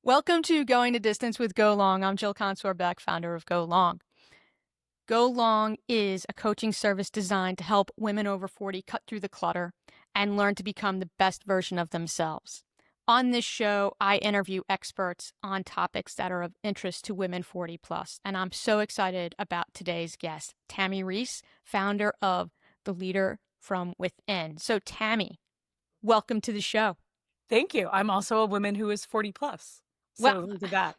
Welcome to Going the Distance with Go Long. I'm Jill Consor Beck, founder of Go Long. Go Long is a coaching service designed to help women over 40 cut through the clutter and learn to become the best version of themselves. On this show, I interview experts on topics that are of interest to women 40 plus, and I'm so excited about today's guest, Tami Reiss, founder of The Leader from Within. So Tami, welcome to the show. Thank you. I'm also a woman who is 40 plus. So Well, look at that.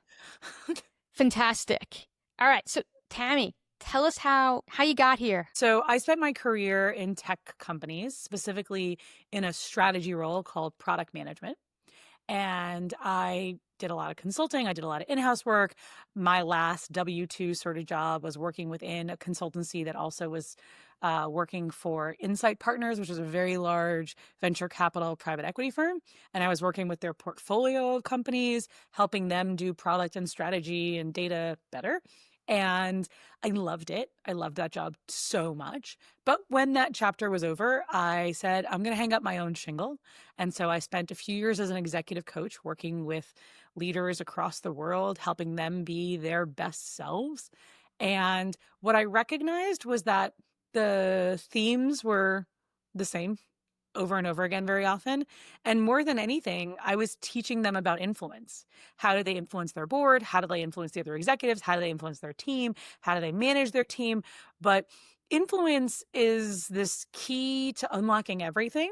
Fantastic. All right. So Tami, tell us how you got here. So I spent my career in tech companies, specifically in a strategy role called product management. And I did a lot of consulting. I did a lot of in-house work. My last W-2 sort of job was working within a consultancy that also was working for Insight Partners, which is a very large venture capital private equity firm. And I was working with their portfolio of companies, helping them do product and strategy and data better. And I loved it. I loved that job so much. But when that chapter was over, I said, I'm going to hang up my own shingle. And so I spent a few years as an executive coach working with leaders across the world, helping them be their best selves. And what I recognized was that the themes were the same over and over again very often. And more than anything, I was teaching them about influence. How do they influence their board? How do they influence the other executives? How do they influence their team? How do they manage their team? But influence is this key to unlocking everything.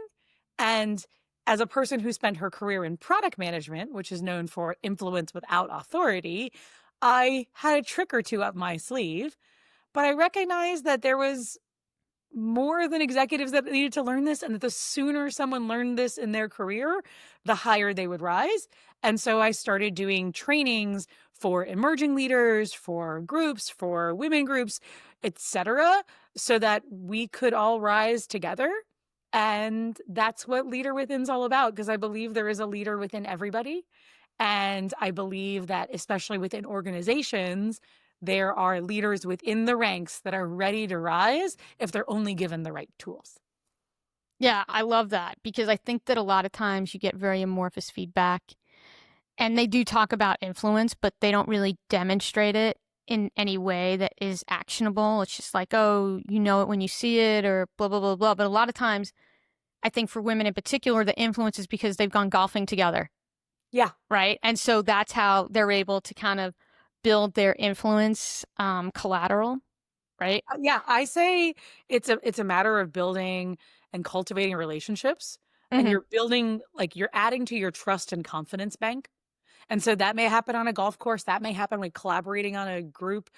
And as a person who spent her career in product management, which is known for influence without authority, I had a trick or two up my sleeve. But I recognized that there was more than executives that needed to learn this, and that the sooner someone learned this in their career, the higher they would rise. And so I started doing trainings for emerging leaders, for groups, for women groups, etc., so that we could all rise together. And that's what Leader Within's all about, because I believe there is a leader within everybody. And I believe that especially within organizations, there are leaders within the ranks that are ready to rise if they're only given the right tools. Yeah, I love that because I think that a lot of times you get very amorphous feedback and they do talk about influence, but they don't really demonstrate it in any way that is actionable. It's just like, oh, you know it when you see it or blah, blah, blah, blah. But a lot of times, I think for women in particular, the influence is because they've gone golfing together. Yeah. Right. And so that's how they're able to kind of build their influence collateral. Right. Yeah. I say it's a matter of building and cultivating relationships. And you're building, like, you're adding to your trust and confidence bank. And so that may happen on a golf course. That may happen when collaborating on a group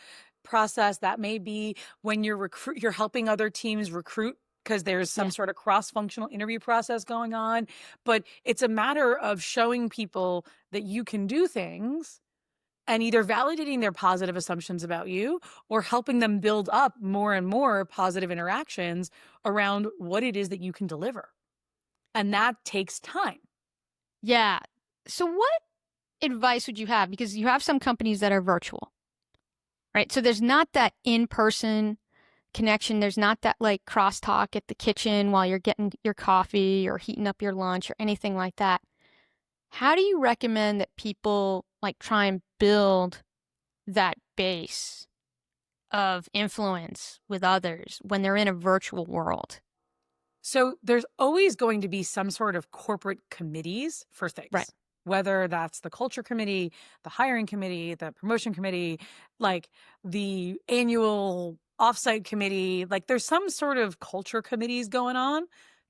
process. That may be when you're helping other teams recruit because there's some sort of cross-functional interview process going on. But it's a matter of showing people that you can do things and either validating their positive assumptions about you or helping them build up more and more positive interactions around what it is that you can deliver. And that takes time. Yeah. So what advice would you have? Because you have some companies that are virtual, right? So there's not that in-person connection. There's not that like crosstalk at the kitchen while you're getting your coffee or heating up your lunch or anything like that. How do you recommend that people like try and build that base of influence with others when they're in a virtual world? So there's always going to be some sort of corporate committees for things. Right. Whether that's the culture committee, the hiring committee, the promotion committee, like the annual offsite committee, like there's some sort of culture committees going on.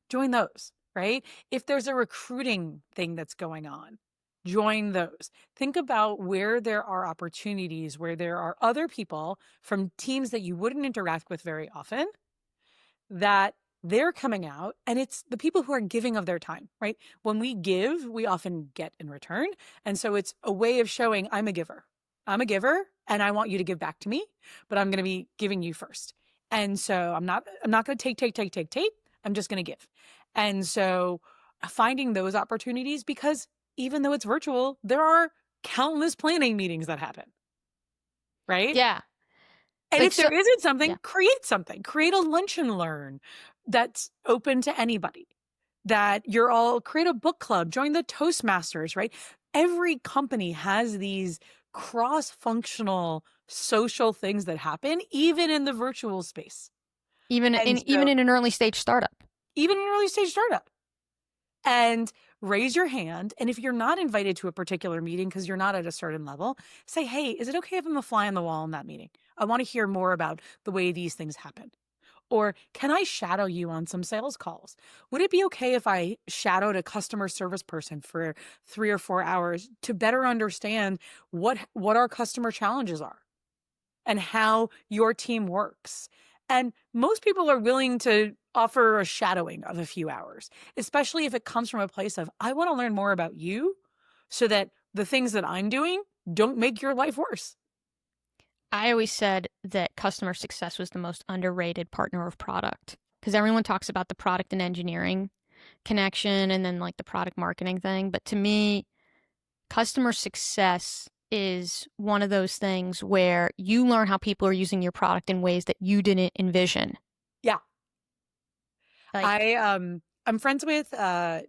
Join those, right? If there's a recruiting thing that's going on, join those. Think about where there are opportunities, where there are other people from teams that you wouldn't interact with very often that they're coming out, and it's the people who are giving of their time, right? When we give, we often get in return. And so it's a way of showing I'm a giver. I'm a giver and I want you to give back to me, but I'm going to be giving you first. And so I'm not going to take. I'm just going to give. And so finding those opportunities, because even though it's virtual, there are countless planning meetings that happen. Right? Yeah. And Like, if there isn't something, create something. Create a lunch and learn that's open to anybody. That you're all create a book club, join the Toastmasters, right? every company has these cross-functional social things that happen, even in the virtual space. Even And even so in an early stage startup. even an early stage startup. And raise your hand. And if you're not invited to a particular meeting because you're not at a certain level, say, hey, is it okay if I'm a fly on the wall in that meeting? I want to hear more about the way these things happen. Or can I shadow you on some sales calls? Would it be okay if I shadowed a customer service person for 3 or 4 hours to better understand what our customer challenges are and how your team works? And most people are willing to offer a shadowing of a few hours, especially if it comes from a place of, I want to learn more about you so that the things that I'm doing don't make your life worse. I always said that customer success was the most underrated partner of product because everyone talks about the product and engineering connection and then like the product marketing thing. But to me, customer success is one of those things where you learn how people are using your product in ways that you didn't envision. Yeah. Like, I'm friends with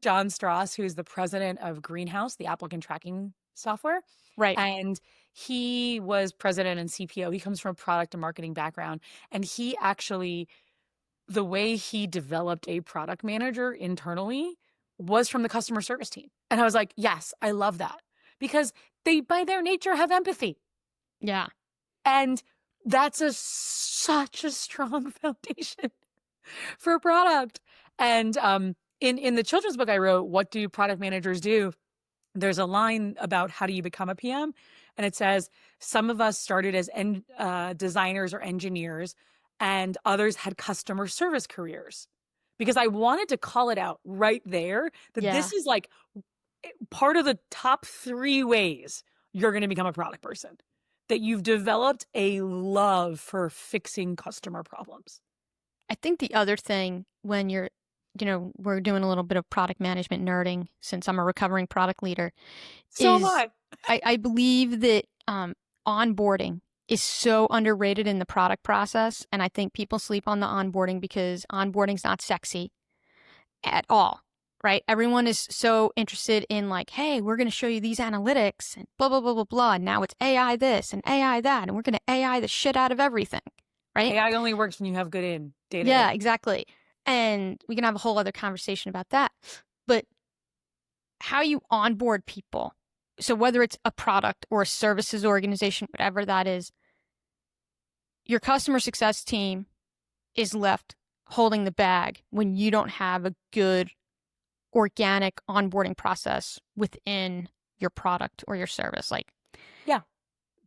John Strauss, who's the president of Greenhouse, the applicant tracking software. right. And he was president and CPO. He comes from a product and marketing background. And he actually, the way he developed a product manager internally was from the customer service team. And I was like, yes, I love that. Because they, by their nature, have empathy. Yeah. And that's such a strong foundation for a product. And in the children's book I wrote, What Do Product Managers Do? There's a line about how do you become a PM. And it says, some of us started as designers or engineers, and others had customer service careers. Because I wanted to call it out right there that Yeah. this is like part of the top 3 ways you're going to become a product person, that you've developed a love for fixing customer problems. I think the other thing when you're, we're doing a little bit of product management nerding since I'm a recovering product leader, So am is I. I believe that onboarding is so underrated in the product process. And I think people sleep on the onboarding because onboarding's not sexy at all, right? Everyone is so interested in like, hey, we're going to show you these analytics and blah, blah, blah, blah, blah. And now it's AI this and AI that. And we're going to AI the shit out of everything, right? AI only works when you have good data. Yeah, exactly. And we can have a whole other conversation about that. But how you onboard people, so whether it's a product or a services organization, whatever that is, your customer success team is left holding the bag when you don't have a good organic onboarding process within your product or your service. Like, Yeah.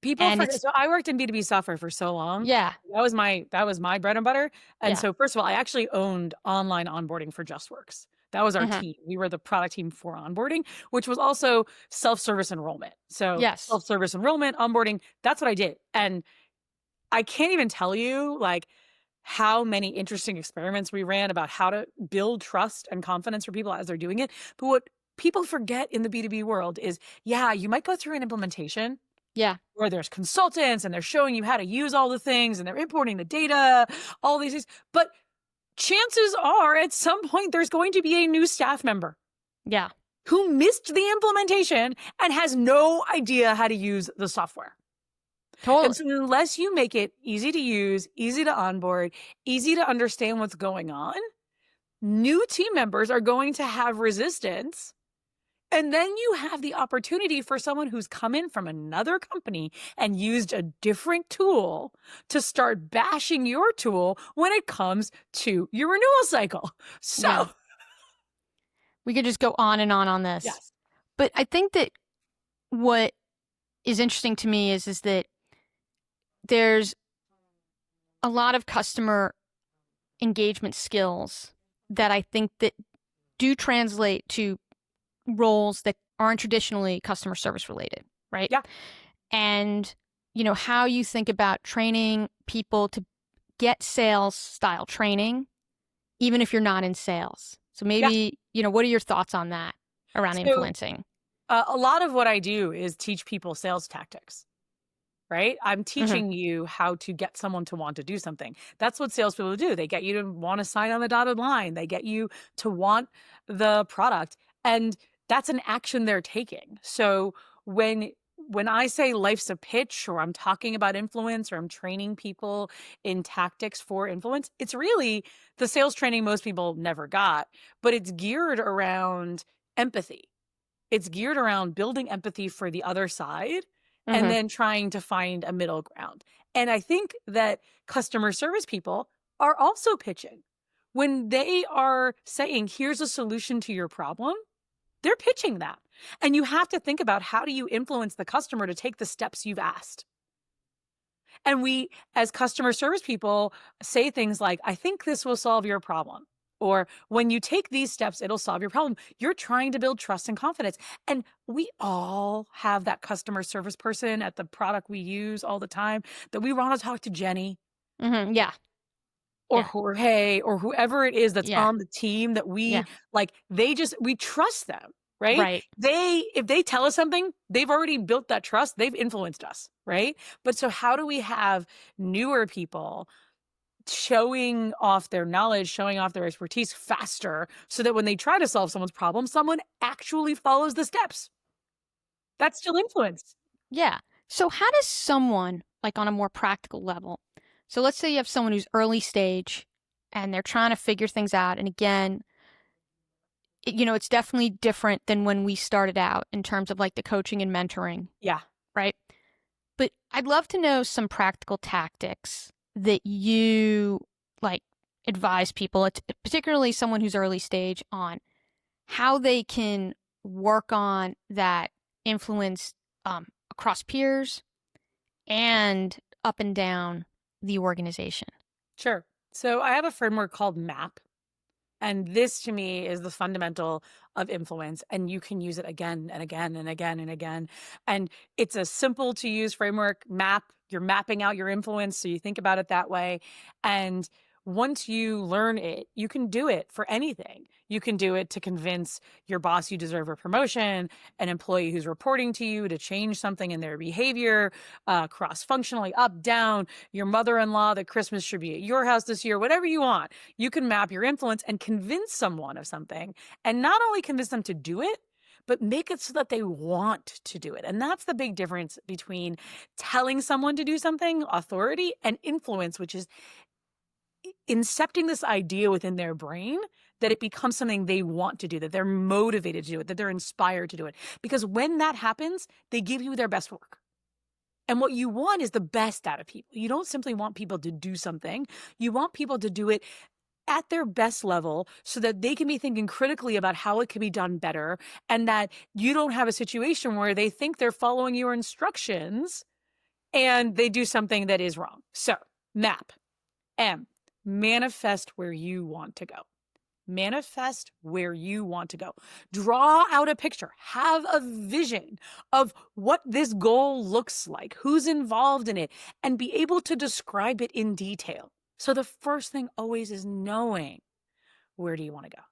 People and forget. it's, So I worked in B2B software for so long. yeah, That was my bread and butter. And yeah, so first of all, I actually owned online onboarding for JustWorks. That was our hmm, team. We were the product team for onboarding, which was also self-service enrollment. So yes, self-service enrollment, onboarding, that's what I did. And I can't even tell you like how many interesting experiments we ran about how to build trust and confidence for people as they're doing it. But what people forget in the B2B world is, yeah, you might go through an implementation yeah, where there's consultants and they're showing you how to use all the things and they're importing the data, all these things. But chances are at some point there's going to be a new staff member yeah, who missed the implementation and has no idea how to use the software. totally. And so unless you make it easy to use, easy to onboard, easy to understand what's going on, new team members are going to have resistance. And then you have the opportunity for someone who's come in from another company and used a different tool to start bashing your tool when it comes to your renewal cycle. So, Yeah. We could just go on and on this. yes. But I think that what is interesting to me is that there's a lot of customer engagement skills that I think that do translate to roles that aren't traditionally customer service related, right? Yeah. And how you think about training people to get sales style training, even if you're not in sales. So Yeah. maybe, what are your thoughts on that around So influencing? a lot of what I do is teach people sales tactics. Right? I'm Mm-hmm. teaching you how to get someone to want to do something. That's what salespeople do. They get you to want to sign on the dotted line. They get you to want the product. And that's an action they're taking. So when I say life's a pitch, or I'm talking about influence, or I'm training people in tactics for influence, it's really the sales training most people never got, but it's geared around empathy. It's geared around building empathy for the other side and Mhm. then trying to find a middle ground. And I think that customer service people are also pitching. When they are saying, here's a solution to your problem, they're pitching that. And you have to think about, how do you influence the customer to take the steps you've asked? And we, as customer service people, say things like, I think this will solve your problem. Or when you take these steps, it'll solve your problem. You're trying to build trust and confidence. And we all have that customer service person at the product we use all the time that we want to talk to Jenny Mhm. Yeah. or Yeah. Jorge or whoever it is that's Yeah. on the team that we Yeah. like. We trust them, right? Right. If they tell us something, they've already built that trust. They've influenced us, right? But so how do we have newer people showing off their knowledge, showing off their expertise faster so that when they try to solve someone's problem, someone actually follows the steps? That's still influence. Yeah. So how does someone, like on a more practical level, so let's say you have someone who's early stage and they're trying to figure things out. And again, it's definitely different than when we started out in terms of like the coaching and mentoring, Yeah. right? But I'd love to know some practical tactics that you like advise people, particularly someone who's early stage, on how they can work on that influence across peers and up and down the organization. Sure. So I have a framework called MAP. And this to me is the fundamental of influence. And you can use it again and again and again and again. And it's a simple to use framework. Map, you're mapping out your influence. So you think about it that way. And once you learn it, you can do it for anything. You can do it to convince your boss you deserve a promotion, an employee who's reporting to you to change something in their behavior, cross functionally, up, down, your mother in law that Christmas should be at your house this year, whatever you want. You can map your influence and convince someone of something, and not only convince them to do it, but make it so that they want to do it. And that's the big difference between telling someone to do something, authority, and influence, which is incepting this idea within their brain that it becomes something they want to do, that they're motivated to do it, that they're inspired to do it. Because when that happens, they give you their best work. And what you want is the best out of people. You don't simply want people to do something. You want people to do it at their best level so that they can be thinking critically about how it can be done better, and that you don't have a situation where they think they're following your instructions and they do something that is wrong. So, MAP. M, manifest where you want to go. Manifest where you want to go. Draw out a picture. Have a vision of what this goal looks like, who's involved in it, and be able to describe it in detail. So the first thing always is knowing, where do you want to go?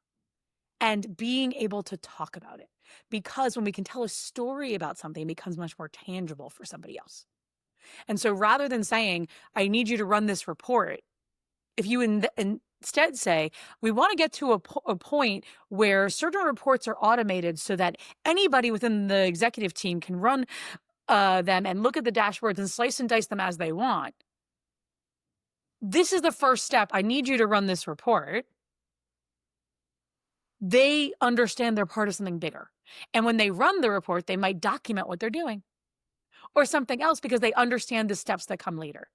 And being able to talk about it. Because when we can tell a story about something, it becomes much more tangible for somebody else. And so rather than saying, I need you to run this report, if you instead say, we want to get to a point where certain reports are automated so that anybody within the executive team can run them and look at the dashboards and slice and dice them as they want. This is the first step. I need you to run this report. They understand they're part of something bigger. And when they run the report, they might document what they're doing or something else because they understand the steps that come later.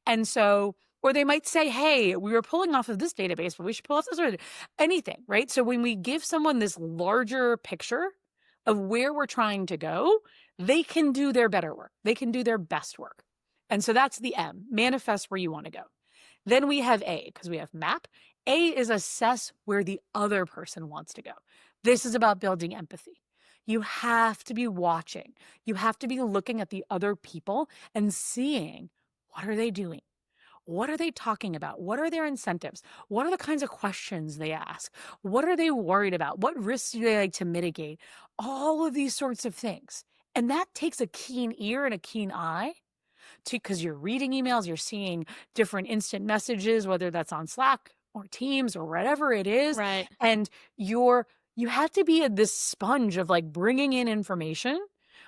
And so, or they might say, hey, we were pulling off of this database, but we should pull off this or anything, right? So when we give someone this larger picture of where we're trying to go, they can do their better work. They can do their best work. And so that's the M, manifest where you want to go. Then we have A, because we have map. A is assess where the other person wants to go. This is about building empathy. You have to be watching. You have to be looking at the other people and seeing, what are they doing? What are they talking about? What are their incentives? What are the kinds of questions they ask? What are they worried about? What risks do they like to mitigate? All of these sorts of things. And that takes a keen ear and a keen eye, because you're reading emails, you're seeing different instant messages, whether that's on Slack or Teams or whatever it is. Right. And you're you have to be this sponge of like bringing in information,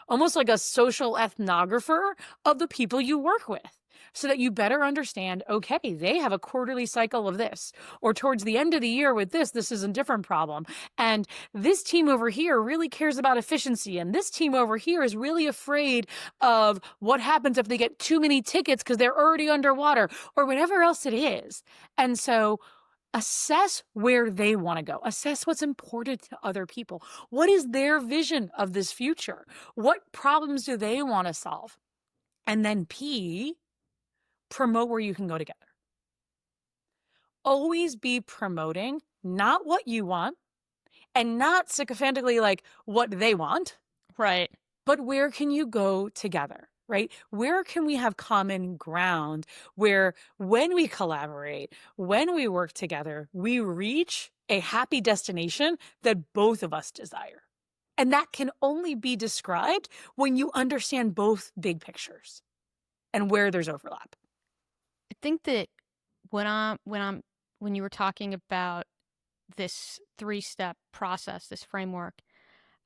almost like a social ethnographer of the people you work with, so that you better understand, okay, they have a quarterly cycle of this, or towards the end of the year with this, this is a different problem. And this team over here really cares about efficiency. And this team over here is really afraid of what happens if they get too many tickets because they're already underwater, or whatever else it is. And so assess where they want to go. Assess what's important to other people. What is their vision of this future? What problems do they want to solve? And then P, promote where you can go together. Always be promoting not what you want and not sycophantically like what they want, Right. but where can you go together? Right? Where can we have common ground where when we collaborate, when we work together, we reach a happy destination that both of us desire? And that can only be described when you understand both big pictures and where there's overlap. I think that when you were talking about this 3-step process, this framework,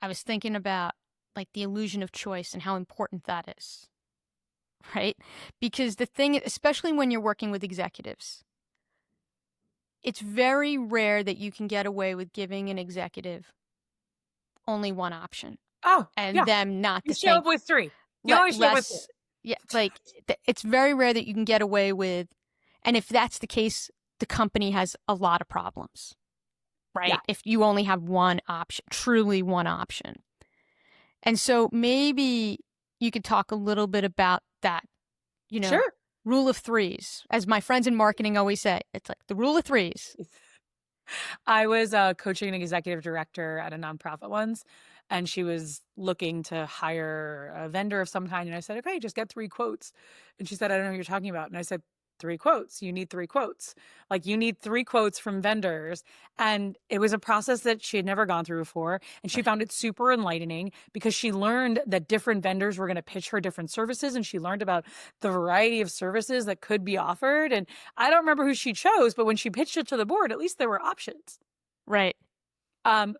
I was thinking about like the illusion of choice and how important that is. Right? Because the thing, especially when you're working with executives, it's very rare that you can get away with giving an executive only one option Oh, and yeah. them not You to show think up with 3. You always show up with 2. less. Yeah, like it's very rare that you can get away with, and if that's the case, the company has a lot of problems, right? Yeah. If you only have one option, truly one option. And so maybe you could talk a little bit about that, Sure. rule of threes. As my friends in marketing always say, it's like the rule of threes. I was coaching an executive director at a nonprofit once, and she was looking to hire a vendor of some kind. And I said, okay, just get 3 quotes. And she said, I don't know what you're talking about. And I said, 3 quotes. You need 3 quotes. Like you need 3 quotes from vendors. And it was a process that she had never gone through before. And she found it super enlightening because she learned that different vendors were going to pitch her different services. And she learned about the variety of services that could be offered. And I don't remember who she chose, but when she pitched it to the board, at least there were options. Right.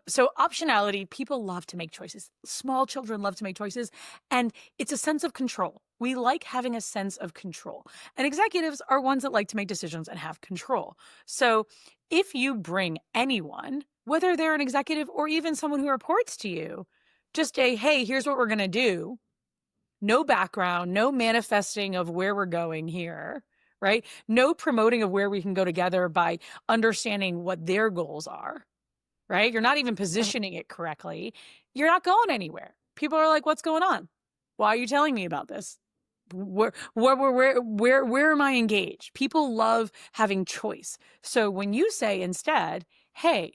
So optionality, people love to make choices. Small children love to make choices, and it's a sense of control. We like having a sense of control, and executives are ones that like to make decisions and have control. So if you bring anyone, whether they're an executive or even someone who reports to you, just hey, here's what we're going to do. No background, no manifesting of where we're going here, right? No promoting of where we can go together by understanding what their goals are. Right? You're not even positioning it correctly. You're not going anywhere. People are like, what's going on? Why are you telling me about this? Where am I engaged? People love having choice. So when you say instead, hey,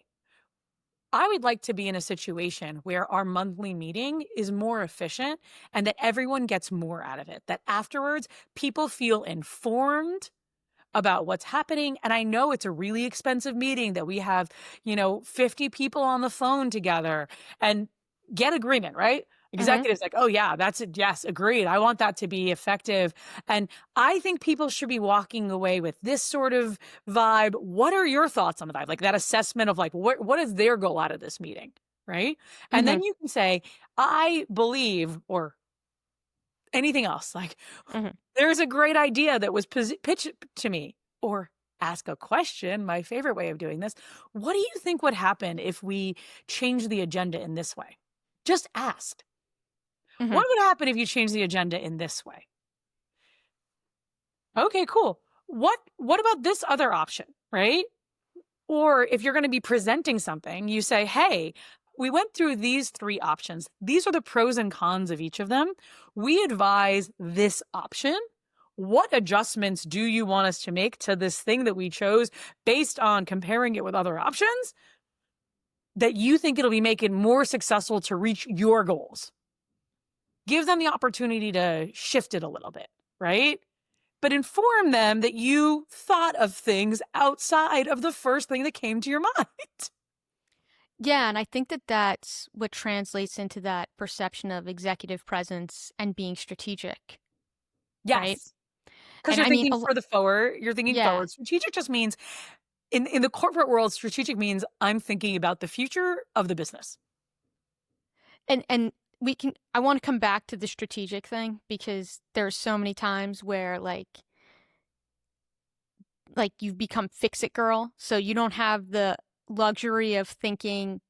I would like to be in a situation where our monthly meeting is more efficient and that everyone gets more out of it, that afterwards people feel informed about what's happening. And I know it's a really expensive meeting that we have, 50 people on the phone together and get agreement, right? Executives like, oh yeah, that's it. Yes, agreed. I want that to be effective. And I think people should be walking away with this sort of vibe. What are your thoughts on the vibe? Like that assessment of like, what is their goal out of this meeting? Right. And then you can say, I believe, or anything else like there's a great idea that was pitched to me, or ask a question. My favorite way of doing this. What do you think would happen if we change the agenda in this way? Just ask. What would happen if you change the agenda in this way? Okay, cool. What about this other option, right? Or if you're going to be presenting something, you say, hey, we went through these 3 options. These are the pros and cons of each of them. We advise this option. What adjustments do you want us to make to this thing that we chose based on comparing it with other options that you think it'll be making more successful to reach your goals? Give them the opportunity to shift it a little bit, right? But inform them that you thought of things outside of the first thing that came to your mind. Yeah, and I think that that's what translates into that perception of executive presence and being strategic, right? Yes. Because And you're I mean, thinking for the forward. You're thinking yeah, forward. Strategic just means In the corporate world, strategic means I'm thinking about the future of the business. And I want to come back to the strategic thing, because there's so many times where like you've become fix-it girl, so you don't have the luxury of thinking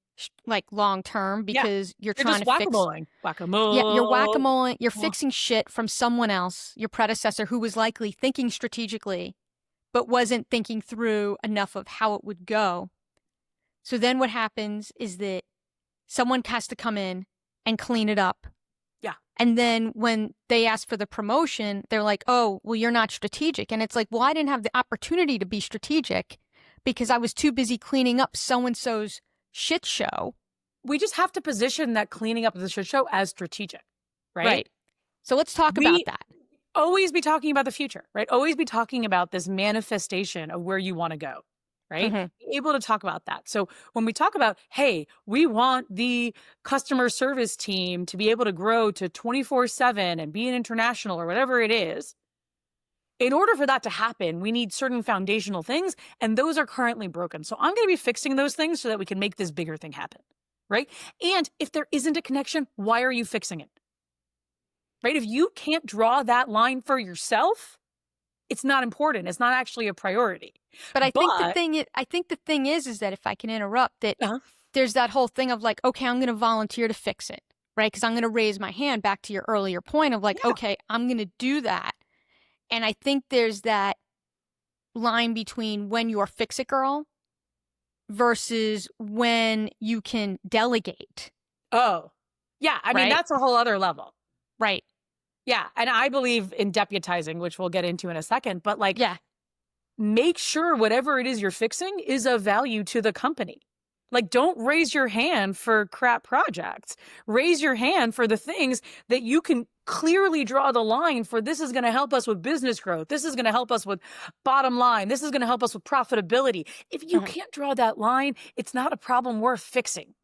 like long term, Yeah. because you're You're trying just to fix. whack-a-moling. Yeah, you're Whack-a-mole. whack-a-mole. You're Oh, fixing shit from someone else, your predecessor, who was likely thinking strategically, but wasn't thinking through enough of how it would go. So then what happens is that someone has to come in and clean it up. yeah. And then when they ask for the promotion, they're like, oh, well, you're not strategic. And it's like, well, I didn't have the opportunity to be strategic because I was too busy cleaning up so-and-so's shit show. We just have to position that cleaning up the shit show as strategic, right? Right. So let's talk about that. Always be talking about the future, right? Always be talking about this manifestation of where you want to go, right? Mhm. Be able to talk about that. So when we talk about, hey, we want the customer service team to be able to grow to 24/7 and be an international or whatever it is, in order for that to happen, we need certain foundational things, and those are currently broken. So I'm going to be fixing those things so that we can make this bigger thing happen, right? And if there isn't a connection, why are you fixing it? Right? If you can't draw that line for yourself, it's not important. It's not actually a priority. But I think But the thing is that, if I can interrupt, that uh there's that whole thing of like, okay, I'm going to volunteer to fix it, right? Because I'm going to raise my hand, back to your earlier point of like, yeah, okay, I'm going to do that. And I think there's that line between when you're fix-it girl versus when you can delegate. oh, yeah. I mean, Right? that's a whole other level. Right. Yeah. And I believe in deputizing, which we'll get into in a second. But like, Yeah. make sure whatever it is you're fixing is of value to the company. Like, don't raise your hand for crap projects. Raise your hand for the things that you can clearly draw the line for. This is going to help us with business growth. This is going to help us with bottom line. This is going to help us with profitability. If you Mhm. can't draw that line, it's not a problem worth fixing.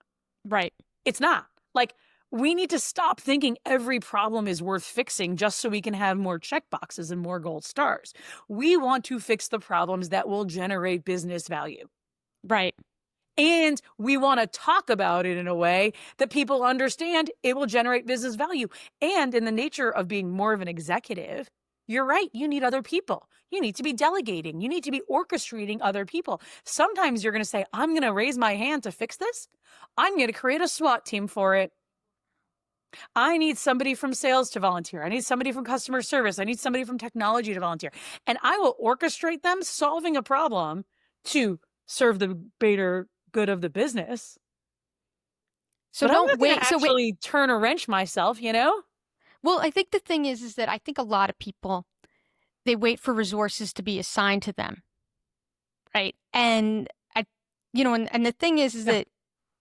Right. It's not. Like, we need to stop thinking every problem is worth fixing just so we can have more check boxes and more gold stars. We want to fix the problems that will generate business value. Right. And we want to talk about it in a way that people understand it will generate business value. And in the nature of being more of an executive, you're right. You need other people. You need to be delegating. You need to be orchestrating other people. Sometimes you're going to say, I'm going to raise my hand to fix this. I'm going to create a SWAT team for it. I need somebody from sales to volunteer. I need somebody from customer service. I need somebody from technology to volunteer. And I will orchestrate them solving a problem to serve the greater good of the business. So But I'm don't not going wait. to So wait. actually turn a wrench myself, you know? Well, I think the thing is that I think a lot of people, they wait for resources to be assigned to them. Right. And and the thing is Yeah. that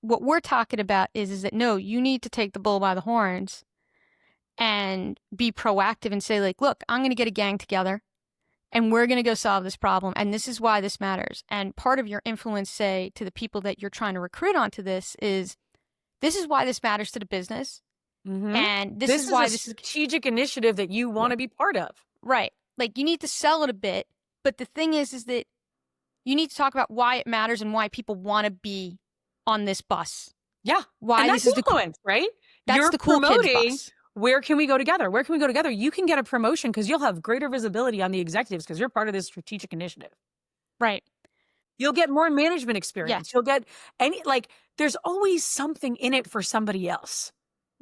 what we're talking about is that no, you need to take the bull by the horns and be proactive and say, like, look, I'm going to get a gang together and we're going to go solve this problem. And this is why this matters. And part of your influence, say, to the people that you're trying to recruit onto this is why this matters to the business. Mm-hmm. And This is is why a this is strategic initiative that you want to be part of. right. Like, you need to sell it a bit. But the thing is that you need to talk about why it matters and why people want to be on this bus. Yeah. Why and this that's is influence, right? That's You're the cool kids promoting, bus. where can we go together? Where can we go together? You can get a promotion because you'll have greater visibility on the executives because you're part of this strategic initiative. Right. You'll get more management Yeah. experience. You'll get there's always something in it for somebody else.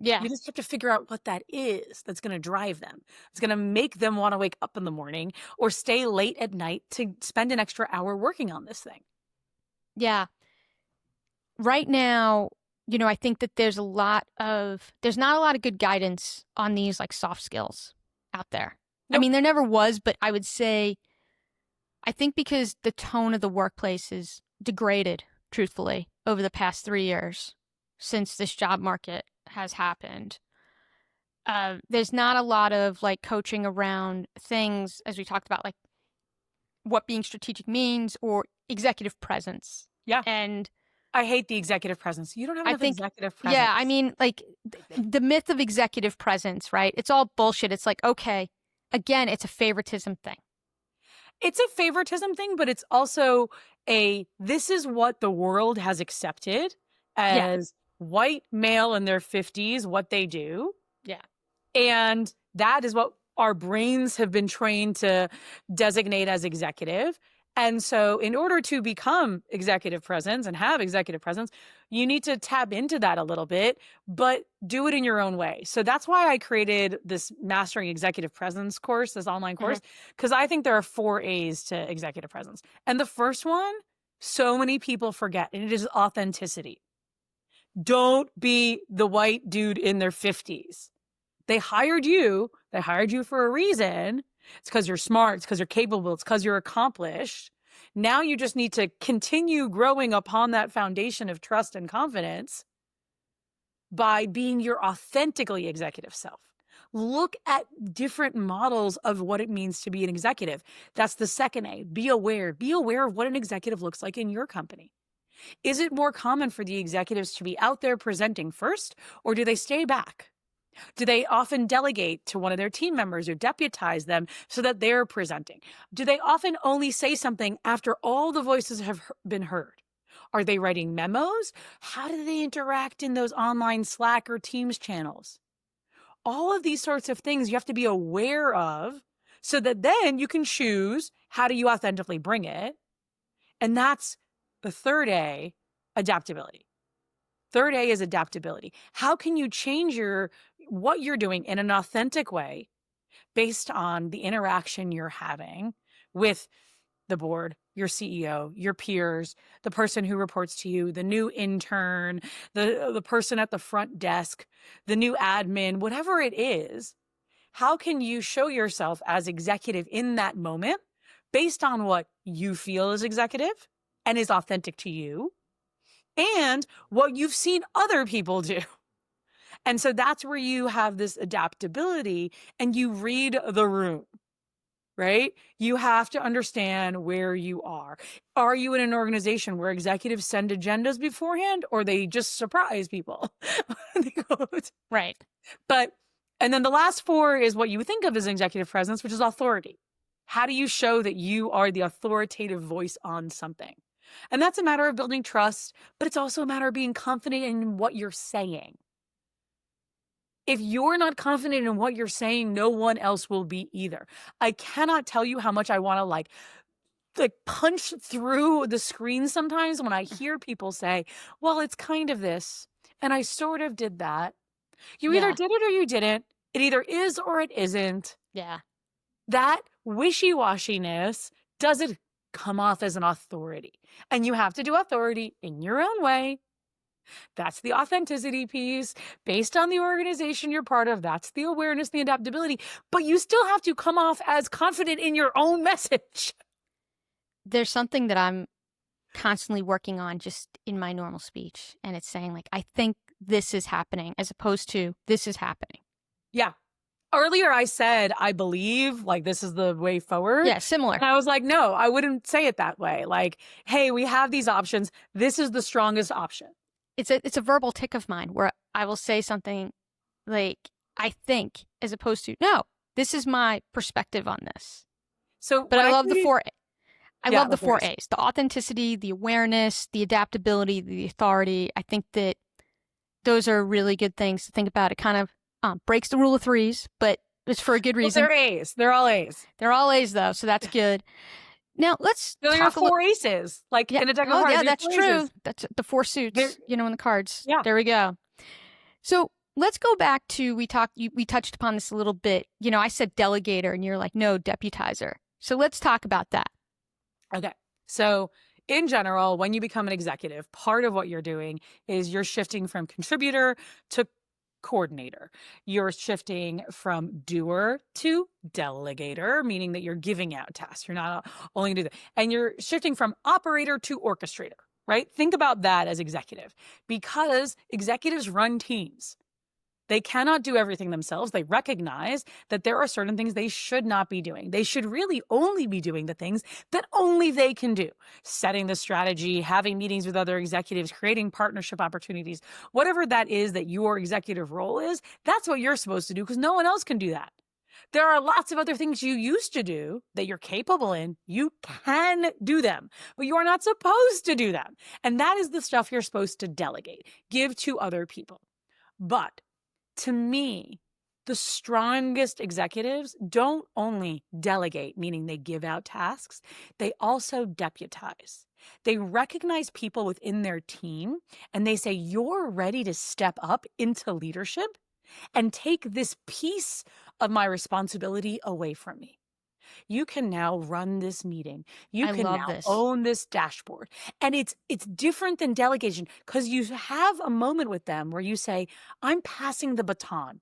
Yeah. You just have to figure out what that is that's going to drive them. It's going to make them want to wake up in the morning or stay late at night to spend an extra hour working on this thing. Yeah. Right now, I think that there's not a lot of good guidance on these like soft skills out there. I Nope. mean, there never was, but I would say, I think because the tone of the workplace is degraded, truthfully, over the past 3 years since this job market has happened. There's not a lot of like coaching around things, as we talked about, like what being strategic means or executive presence. Yeah. And I hate the executive presence. You don't have enough executive presence. yeah, I mean, like the myth of executive presence, right? It's all bullshit. It's like, okay, again, it's a favoritism thing. It's a favoritism thing, but it's also this is what the world has accepted Yeah. as white male in their 50s, what they do. Yeah. And that is what our brains have been trained to designate as executive. And so in order to become executive presence and have executive presence, you need to tap into that a little bit, but do it in your own way. So that's why I created this Mastering Executive Presence course, this online course, because I think there are 4 A's to executive presence. And the first one, so many people forget, and it is authenticity. Don't be the white dude in their 50s. They hired you for a reason. It's because you're smart. It's because you're capable. It's because you're accomplished. Now you just need to continue growing upon that foundation of trust and confidence by being your authentically executive self. Look at different models of what it means to be an executive. That's the second A. Be aware. Be aware of what an executive looks like in your company. Is it more common for the executives to be out there presenting first, or do they stay back? Do they often delegate to one of their team members or deputize them so that they're presenting? Do they often only say something after all the voices have been heard? Are they writing memos? How do they interact in those online Slack or Teams channels? All of these sorts of things you have to be aware of so that then you can choose how do you authentically bring it. And that's the third A, adaptability. Third A is adaptability. How can you change what you're doing in an authentic way based on the interaction you're having with the board, your CEO, your peers, the person who reports to you, the new intern, the person at the front desk, the new admin, whatever it is? How can you show yourself as executive in that moment based on what you feel is executive and is authentic to you, and what you've seen other people do? And so that's where you have this adaptability and you read the room, right? You have to understand where you are. Are you in an organization where executives send agendas beforehand, or they just surprise people? Right. And then the last 4 is what you think of as executive presence, which is authority. How do you show that you are the authoritative voice on something? And that's a matter of building trust, but it's also a matter of being confident in what you're saying. If you're not confident in what you're saying, no one else will be either. I cannot tell you how much I want to like punch through the screen sometimes when I hear people say, well, it's kind of this, and I sort of did that. You either did it or you didn't. It either is or it isn't. Yeah. That wishy-washiness doesn't come off as an authority. And you have to do authority in your own way. That's the authenticity piece. Based on the organization you're part of, that's the awareness, the adaptability. But you still have to come off as confident in your own message. There's something that I'm constantly working on just in my normal speech. And it's saying, like, I think this is happening as opposed to this is happening. Yeah. Earlier I said, I believe, like, this is the way forward. Yeah, similar. And I was like, no, I wouldn't say it that way. Like, hey, we have these options. This is the strongest option. It's a verbal tick of mine where I will say something like, I think, as opposed to, no, this is my perspective on this. But I love the 4 A. I love the 4 A's, the authenticity, the awareness, the adaptability, the authority. I think that those are really good things to think about. It kind of breaks the rule of 3s, but it's for a good reason. Well, they're A's. They're all A's. They're all A's, though, so that's good. Now, let's there are 4 aces, like in a deck of cards. Yeah, that's true. Aces. That's the 4 suits, in the cards. Yeah. There we go. So let's go back to, we touched upon this a little bit. I said delegator, and you're like, no, deputizer. So let's talk about that. Okay. So in general, when you become an executive, part of what you're doing is you're shifting from contributor to coordinator. You're shifting from doer to delegator, meaning that you're giving out tasks. You're not only going to do that. And you're shifting from operator to orchestrator, right? Think about that as executive, because executives run teams. They cannot do everything themselves. They recognize that there are certain things they should not be doing. They should really only be doing the things that only they can do. Setting the strategy, having meetings with other executives, creating partnership opportunities, whatever that is that your executive role is, that's what you're supposed to do, because no one else can do that. There are lots of other things you used to do that you're capable in. You can do them, but you are not supposed to do them. And that is the stuff you're supposed to delegate, give to other people. But to me, the strongest executives don't only delegate, meaning they give out tasks, they also deputize. They recognize people within their team and they say, you're ready to step up into leadership and take this piece of my responsibility away from me. You can now run this meeting. You I can love now this. own this dashboard. And it's different than delegation because you have a moment with them where you say, I'm passing the baton.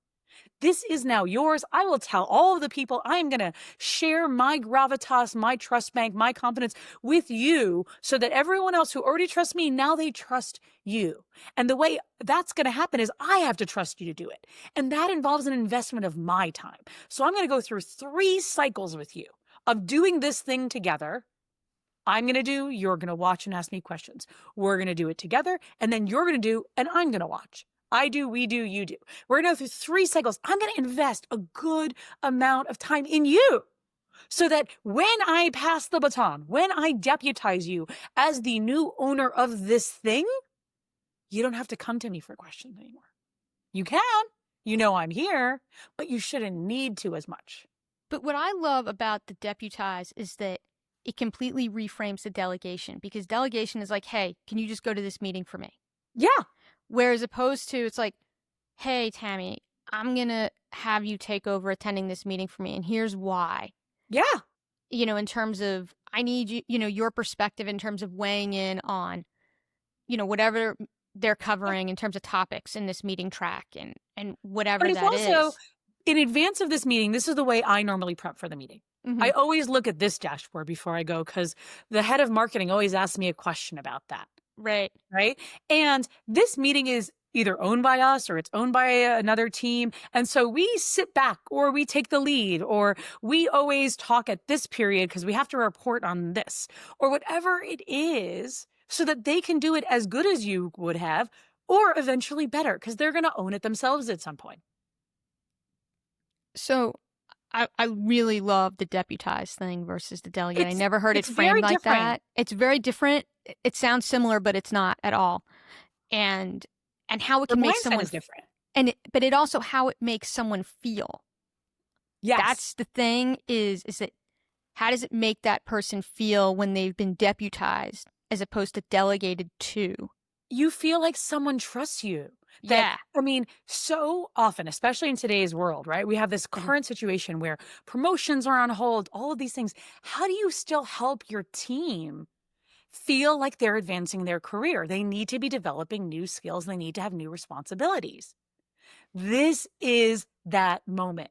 This is now yours. I will tell all of the people I am going to share my gravitas, my trust bank, my confidence with you so that everyone else who already trusts me, now they trust you. And the way that's going to happen is I have to trust you to do it. And that involves an investment of my time. So I'm going to go through 3 cycles with you of doing this thing together. I'm going to do, you're going to watch and ask me questions. We're going to do it together. And then you're going to do, and I'm going to watch. I do, we do, you do. We're going to go through 3 cycles. I'm going to invest a good amount of time in you so that when I pass the baton, when I deputize you as the new owner of this thing, you don't have to come to me for questions anymore. You can. You know I'm here, but you shouldn't need to as much. But what I love about the deputize is that it completely reframes the delegation, because delegation is like, hey, can you just go to this meeting for me? Yeah. Whereas opposed to, it's like, hey, Tami, I'm going to have you take over attending this meeting for me. And here's why. Yeah. In terms of, I need you, your perspective in terms of weighing in on, whatever they're covering in terms of topics in this meeting track and whatever But it's that also, is. in advance of this meeting, this is the way I normally prep for the meeting. Mhm. I always look at this dashboard before I go because the head of marketing always asks me a question about that. Right. Right. And this meeting is either owned by us or it's owned by another team. And so we sit back or we take the lead or we always talk at this period because we have to report on this or whatever it is so that they can do it as good as you would have or eventually better because they're going to own it themselves at some point. So I really love the deputize thing versus the delegate. I never heard it It's very framed like different. that. It's very different. It sounds similar, but it's not at all. And how it The can make mindset someone is different. but it also how it makes someone feel. Yes. That's the thing is that how does it make that person feel when they've been deputized as opposed to delegated to? You feel like someone trusts you. Yeah. I mean, so often, especially in today's world, right? We have this current situation where promotions are on hold, all of these things. How do you still help your team feel like they're advancing their career? They need to be developing new skills. They need to have new responsibilities. This is that moment.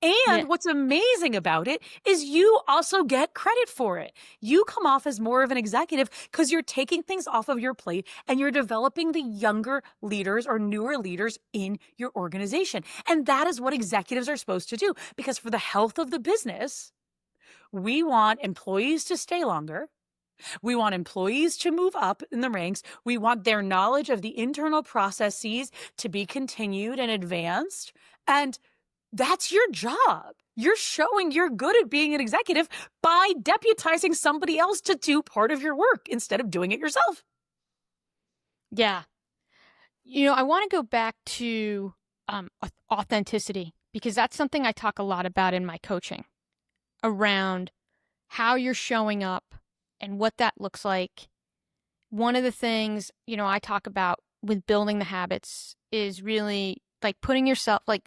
And Yeah. what's amazing about it is you also get credit for it. You come off as more of an executive because you're taking things off of your plate and you're developing the younger leaders or newer leaders in your organization. And that is what executives are supposed to do because for the health of the business, we want employees to stay longer. We want employees to move up in the ranks. We want their knowledge of the internal processes to be continued and advanced. And that's your job. You're showing you're good at being an executive by deputizing somebody else to do part of your work instead of doing it yourself. Yeah. I want to go back to authenticity because that's something I talk a lot about in my coaching around how you're showing up and what that looks like. One of the things, I talk about with building the habits is really like putting yourself like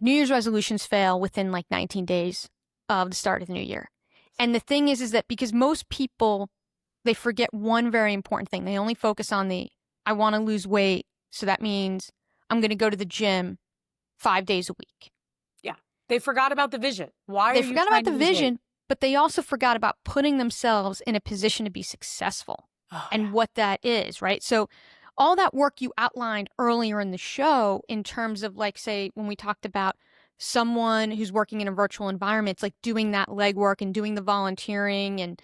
New Year's resolutions fail within like 19 days of the start of the new year. And the thing is that because most people, they forget one very important thing. They only focus on I want to lose weight. So that means I'm going to go to the gym 5 days a week. Yeah. They forgot about the vision. Why They are you forgot trying about to the lose vision, weight? but they also forgot about putting themselves in a position to be successful and what that is, right? So all that work you outlined earlier in the show in terms of like, say, when we talked about someone who's working in a virtual environment, it's like doing that legwork and doing the volunteering and,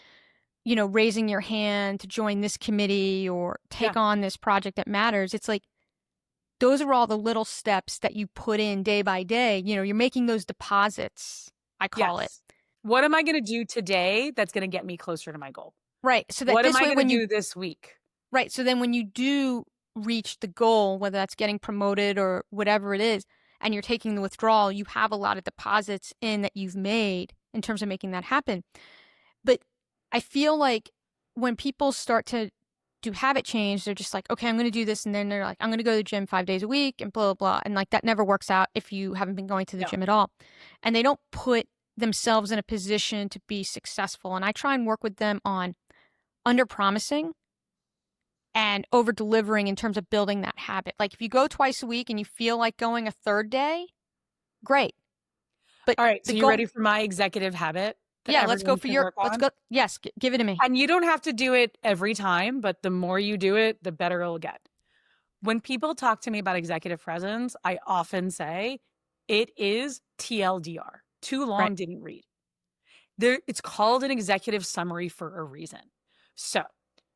raising your hand to join this committee or take on this project that matters. It's like those are all the little steps that you put in day by day. You know, you're making those deposits, I call it. Yes. What am I going to do today that's going to get me closer to my goal? Right. So that What am this I way, going to do this week? right. So then when you do reach the goal, whether that's getting promoted or whatever it is, and you're taking the withdrawal, you have a lot of deposits in that you've made in terms of making that happen. But I feel like when people start to do habit change, they're just like, okay, I'm going to do this. And then they're like, I'm going to go to the gym 5 days a week and blah, blah, blah. And like that never works out if you haven't been going to the No. gym at all. And they don't put themselves in a position to be successful. And I try and work with them on under promising and over delivering in terms of building that habit. Like if you go twice a week and you feel like going a third day, great. But all right, so the you goal, ready for my executive habit? yeah, let's go for your, let's go. Yes, give it to me. And you don't have to do it every time, but the more you do it, the better it'll get. When people talk to me about executive presence, I often say it is TLDR. Too long, Right. didn't read. It's called an executive summary for a reason. So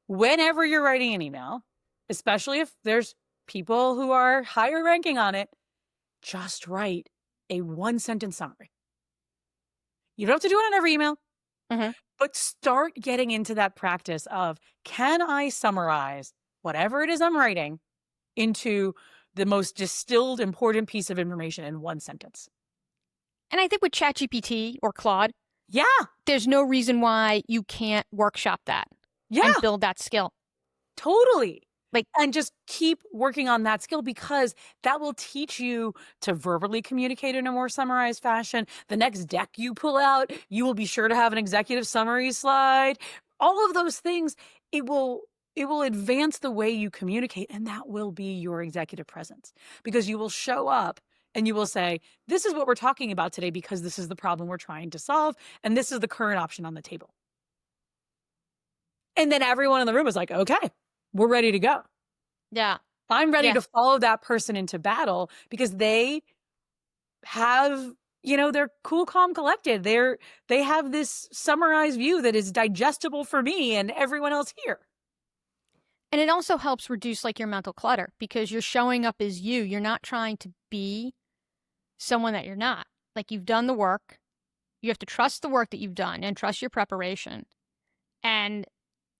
whenever you're writing an email, especially if there's people who are higher ranking on it, just write a 1-sentence summary. You don't have to do it on every email, but start getting into that practice of, can I summarize whatever it is I'm writing into the most distilled, important piece of information in 1 sentence? And I think with ChatGPT or Claude, yeah, there's no reason why you can't workshop that and build that skill. Totally. Like, and just keep working on that skill, because that will teach you to verbally communicate in a more summarized fashion. The next deck you pull out, you will be sure to have an executive summary slide. All of those things, it will advance the way you communicate, and that will be your executive presence, because you will show up and you will say, this is what we're talking about today because this is the problem we're trying to solve, and this is the current option on the table. And then everyone in the room is like, okay, we're ready to go. Yeah. I'm ready to follow that person into battle, because they have, they're cool, calm, collected. They have this summarized view that is digestible for me and everyone else here. And it also helps reduce like your mental clutter, because you're showing up as you. You're not trying to be someone that you're not. Like, you've done the work. You have to trust the work that you've done and trust your preparation. And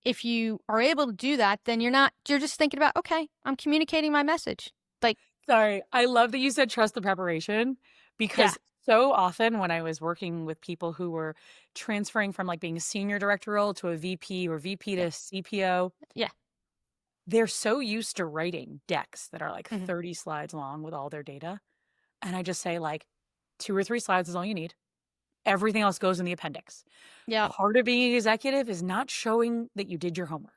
if you are able to do that, then you're just thinking about, okay, I'm communicating my message. Like, sorry, I love that you said trust the preparation, because so often when I was working with people who were transferring from like being a senior director role to a VP or VP to CPO. Yeah. They're so used to writing decks that are like 30 slides long with all their data. And I just say, like, 2 or 3 slides is all you need. Everything else goes in the appendix. Yeah. Part of being an executive is not showing that you did your homework.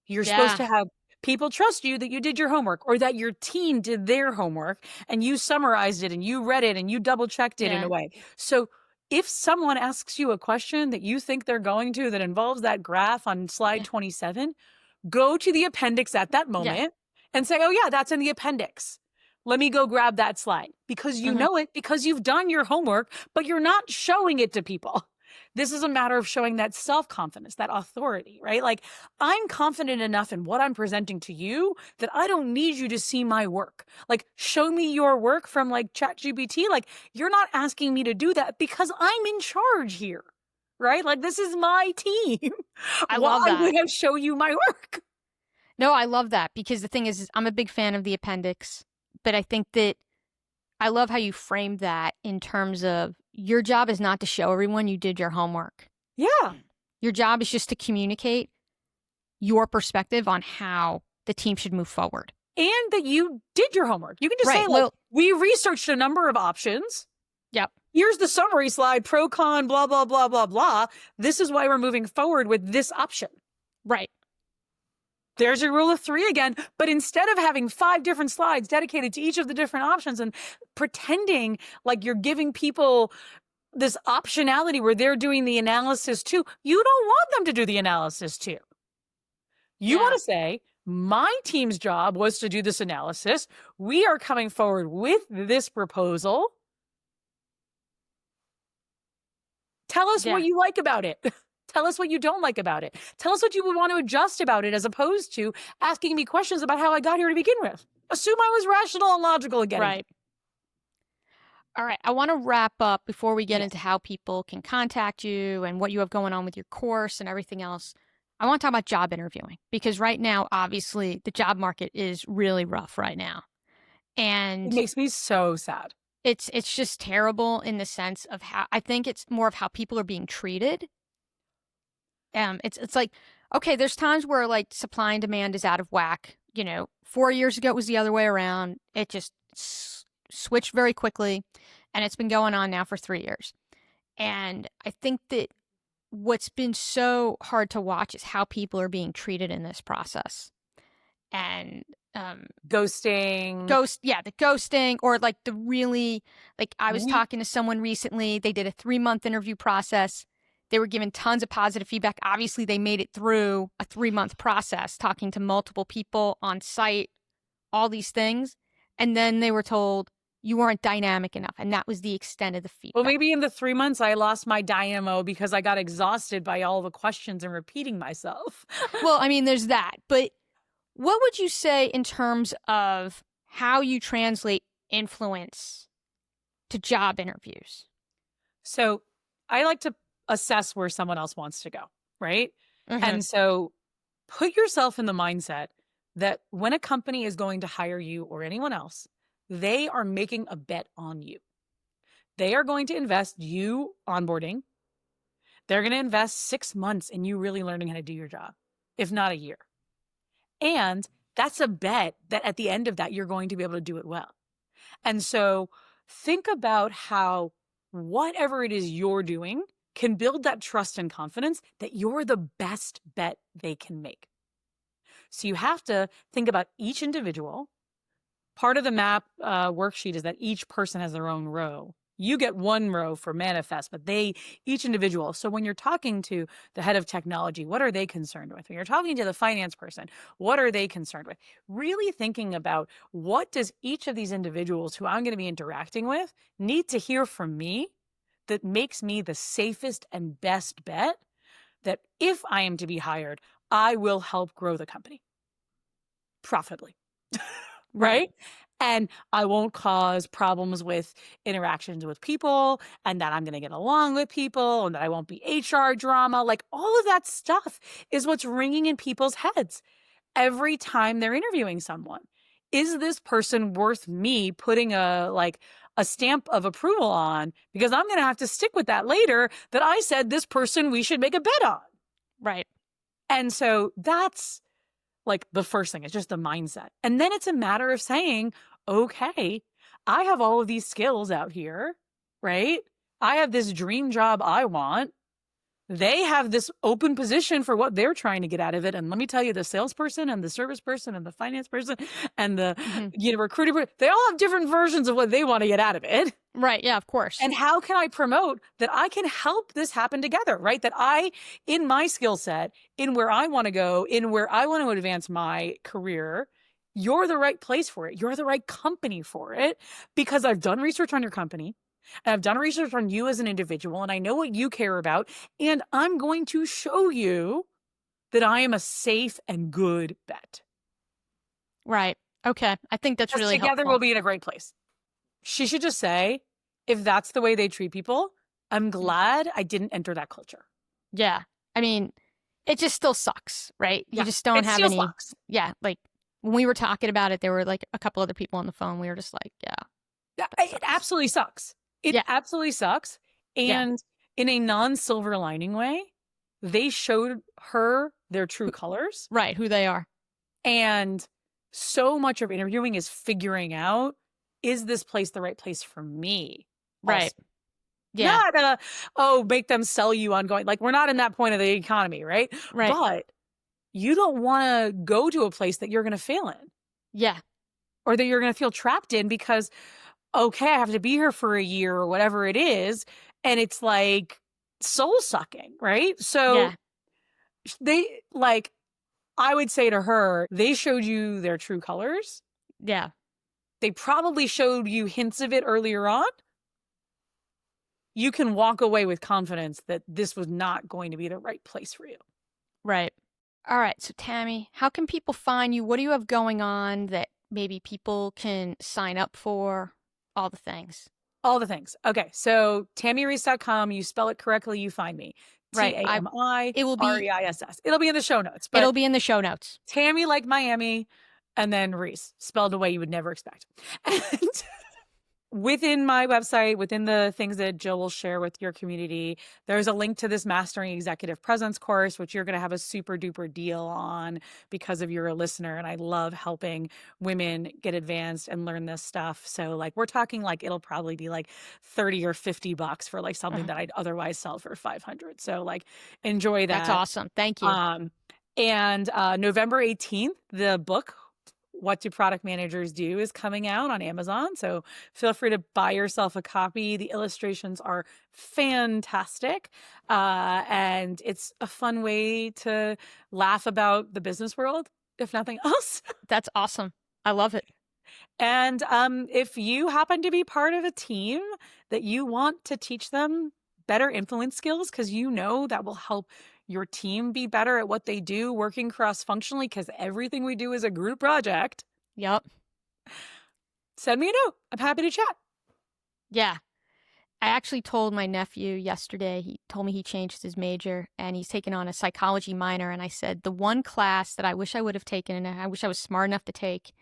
You're supposed to have people trust you that you did your homework, or that your team did their homework and you summarized it and you read it and you double checked it in a way. So if someone asks you a question that you think they're going to that involves that graph on slide 27, go to the appendix at that moment and say, oh yeah, that's in the appendix. Let me go grab that slide, because you know it, because you've done your homework, but you're not showing it to people. This is a matter of showing that self-confidence, that authority, right? Like, I'm confident enough in what I'm presenting to you that I don't need you to see my work. Like, show me your work from like ChatGPT. Like, you're not asking me to do that because I'm in charge here, right? Like, this is my team. I love that. Why would I show you my work? No, I love that, because the thing is I'm a big fan of the appendix, but I think that I love how you framed that in terms of your job is not to show everyone you did your homework. Yeah. Your job is just to communicate your perspective on how the team should move forward. And that you did your homework. You can just say, like, we researched a number of options. Yep. Here's the summary slide, pro, con, blah, blah, blah, blah, blah. This is why we're moving forward with this option. Right. There's your rule of 3 again. But instead of having 5 different slides dedicated to each of the different options and pretending like you're giving people this optionality where they're doing the analysis too, you don't want them to do the analysis too. You want to say, my team's job was to do this analysis. We are coming forward with this proposal. Tell us what you like about it. Tell us what you don't like about it. Tell us what you would want to adjust about it, as opposed to asking me questions about how I got here to begin with. Assume I was rational and logical in getting here. Right. All right. I want to wrap up before we get Yes. into how people can contact you and what you have going on with your course and everything else. I want to talk about job interviewing, because right now, obviously, the job market is really rough right now. It And makes me so sad. it's just terrible in the sense of how, I think it's more of how people are being treated. It's like, okay, there's times where like supply and demand is out of whack. 4 years ago it was the other way around. It just switched very quickly, and it's been going on now for 3 years. And I think that what's been so hard to watch is how people are being treated in this process. And Ghosting. the ghosting, or like the really, like I was talking to someone recently, they did a 3-month interview process. They were given tons of positive feedback. Obviously, they made it through a 3-month process, talking to multiple people on site, all these things. And then they were told, you weren't dynamic enough. And that was the extent of the feedback. Well, maybe in the 3 months I lost my dynamo because I got exhausted by all the questions and repeating myself. Well, I mean, there's that. But what would you say in terms of how you translate influence to job interviews? So I like to assess where someone else wants to go, right? Mhm. And so put yourself in the mindset that when a company is going to hire you or anyone else, they are making a bet on you. They are going to invest you onboarding. They're going to invest 6 months in you really learning how to do your job, if not a year. And that's a bet that at the end of that, you're going to be able to do it well. And so think about how whatever it is you're doing can build that trust and confidence that you're the best bet they can make. So you have to think about each individual. Part of the map worksheet is that each person has their own row. You get one row for manifest, but each individual. So when you're talking to the head of technology, what are they concerned with? When you're talking to the finance person, what are they concerned with? Really thinking about, what does each of these individuals who I'm going to be interacting with need to hear from me that makes me the safest and best bet that if I am to be hired, I will help grow the company profitably. Right? And I won't cause problems with interactions with people, and that I'm going to get along with people, and that I won't be HR drama. Like, all of that stuff is what's ringing in people's heads every time they're interviewing someone. Is this person worth me putting a stamp of approval on, because I'm going to have to stick with that later, that I said this person we should make a bet on. Right. And so that's like the first thing. It's just the mindset. And then it's a matter of saying, okay, I have all of these skills out here, right? I have this dream job I want. They have this open position for what they're trying to get out of it. And let me tell you, the salesperson and the service person and the finance person and the recruiter, they all have different versions of what they want to get out of it. Right. Yeah, of course. And how can I promote that I can help this happen together, right? That I, in my skill set, in where I want to go, in where I want to advance my career, you're the right place for it. You're the right company for it, because I've done research on your company. And I've done research on you as an individual, and I know what you care about, and I'm going to show you that I am a safe and good bet. Right. Okay. I think that's really together helpful. We'll be in a great place. She should just say, if that's the way they treat people, I'm glad I didn't enter that culture. Yeah. I mean, it just still sucks, right? Yeah, you just don't it have still any. sucks. Yeah. Like when we were talking about it, there were like a couple other people on the phone. We were just like, yeah. It absolutely sucks. It absolutely sucks. And in a non-silver lining way, they showed her their true colors. Right, who they are. And so much of interviewing is figuring out, is this place the right place for me? Right. Also. Yeah. Not make them sell you ongoing. Like, we're not in that point of the economy, right? Right. But you don't want to go to a place that you're going to fail in. Yeah. Or that you're going to feel trapped in because, okay, I have to be here for a year or whatever it is. And it's like soul sucking, right? So they, like, I would say to her, they showed you their true colors. Yeah. They probably showed you hints of it earlier on. you can walk away with confidence that this was not going to be the right place for you. Right. All right. So, Tami, how can people find you? What do you have going on that maybe people can sign up for? All the things. All the things. Okay. So TamiReiss.com, you spell it correctly, you find me. Right. It will be TamiReiss. It'll be in the show notes. But it'll be in the show notes. Tami like Miami, and then Reiss, spelled a way you would never expect. And within my website, within the things that Jill will share with your community, there's a link to this Mastering Executive Presence course, which you're going to have a super duper deal on because of you're a listener. And I love helping women get advanced and learn this stuff. So like, we're talking like, it'll probably be like 30 or $50 for like something that I'd otherwise sell for 500. So like, enjoy that. That's awesome. Thank you. And November 18th, the book, What Do Product Managers Do, is coming out on Amazon. So feel free to buy yourself a copy. The illustrations are fantastic. And it's a fun way to laugh about the business world, if nothing else. That's awesome. I love it. And if you happen to be part of a team that you want to teach them better influence skills, because you know that will help your team be better at what they do, working cross-functionally, because everything we do is a group project. Yep. Send me a note. I'm happy to chat. Yeah. I actually told my nephew yesterday, he told me he changed his major and he's taken on a psychology minor. And I said, the one class that I wish I would have taken and I wish I was smart enough to take,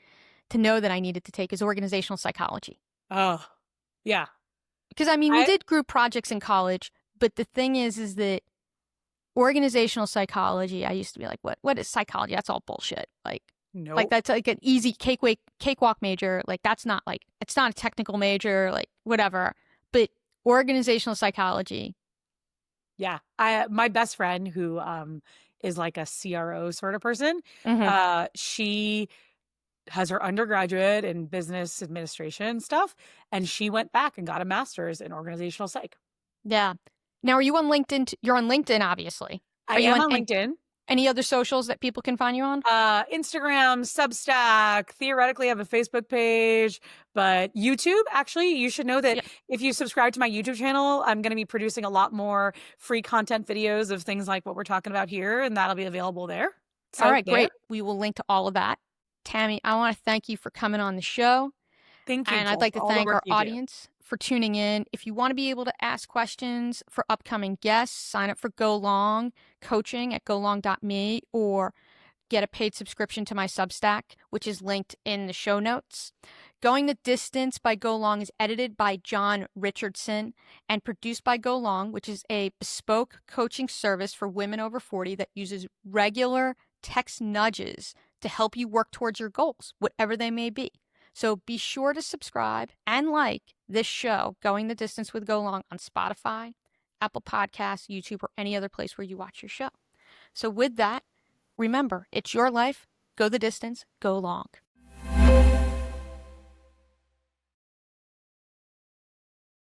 to know that I needed to take, is organizational psychology. Oh, yeah. Because I mean, we did group projects in college, but the thing is that organizational psychology, I used to be like, what is psychology? That's all bullshit. Like, nope. Like that's like an easy cakewalk major. Like that's not like, it's not a technical major, like whatever. But organizational psychology. Yeah. My best friend who is like a CRO sort of person, she has her undergraduate in business administration stuff, and she went back and got a master's in organizational psych. Yeah. Now, are you on LinkedIn? You're on LinkedIn, obviously. I am on LinkedIn. Any other socials that people can find you on? Instagram, Substack, theoretically I have a Facebook page, but YouTube, actually, you should know that if you subscribe to my YouTube channel, I'm going to be producing a lot more free content videos of things like what we're talking about here, and that'll be available there. So all right, great. We will link to all of that. Tami, I want to thank you for coming on the show. Thank you. And I'd like to thank our audience for tuning in. If you want to be able to ask questions for upcoming guests, sign up for Go Long coaching at golong.me or get a paid subscription to my Substack, which is linked in the show notes. Going the Distance by Go Long is edited by John Richardson and produced by Go Long, which is a bespoke coaching service for women over 40 that uses regular text nudges to help you work towards your goals, whatever they may be. So be sure to subscribe and like this show, Going the Distance with Go Long, on Spotify, Apple Podcasts, YouTube, or any other place where you watch your show. So with that, remember, it's your life. Go the distance. Go long.